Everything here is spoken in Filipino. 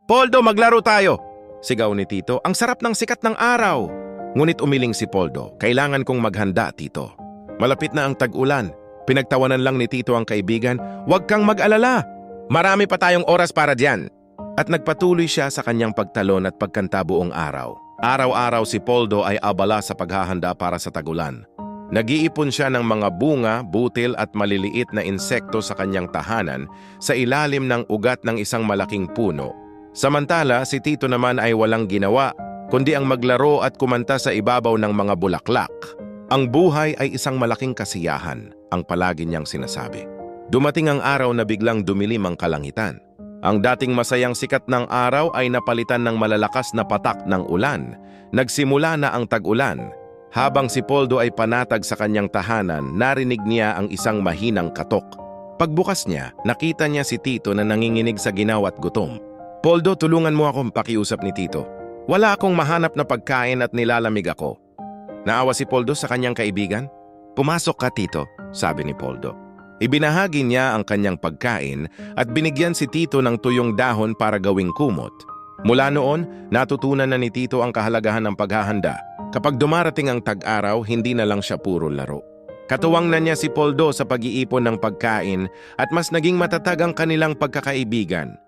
Poldo, maglaro tayo! Sigaw ni Tito, ang sarap ng sikat ng araw. Ngunit umiling si Poldo, kailangan kong maghanda, Tito. Malapit na ang tag-ulan. Pinagtawanan lang ni Tito ang kaibigan, huwag kang mag-alala. Marami pa tayong oras para diyan. At nagpatuloy siya sa kanyang pagtalon at pagkanta buong araw. Araw-araw si Poldo ay abala sa paghahanda para sa tag-ulan. Nag-iipon siya ng mga bunga, butil at maliliit na insekto sa kanyang tahanan sa ilalim ng ugat ng isang malaking puno. Samantala, si Tito naman ay walang ginawa, kundi ang maglaro at kumanta sa ibabaw ng mga bulaklak. Ang buhay ay isang malaking kasiyahan, ang palagi niyang sinasabi. Dumating ang araw na biglang dumilim ang kalangitan. Ang dating masayang sikat ng araw ay napalitan ng malalakas na patak ng ulan. Nagsimula na ang tag-ulan. Habang si Poldo ay panatag sa kanyang tahanan, narinig niya ang isang mahinang katok. Pagbukas niya, nakita niya si Tito na nanginginig sa ginaw at gutom. Poldo, tulungan mo akong pakiusap ni Tito. Wala akong mahanap na pagkain at nilalamig ako. Naawa si Poldo sa kanyang kaibigan. Pumasok ka, Tito, sabi ni Poldo. Ibinahagi niya ang kanyang pagkain at binigyan si Tito ng tuyong dahon para gawing kumot. Mula noon, natutunan na ni Tito ang kahalagahan ng paghahanda. Kapag dumarating ang tag-araw, hindi na lang siya puro laro. Katuwang na niya si Poldo sa pag-iipon ng pagkain at mas naging matatag ang kanilang pagkakaibigan.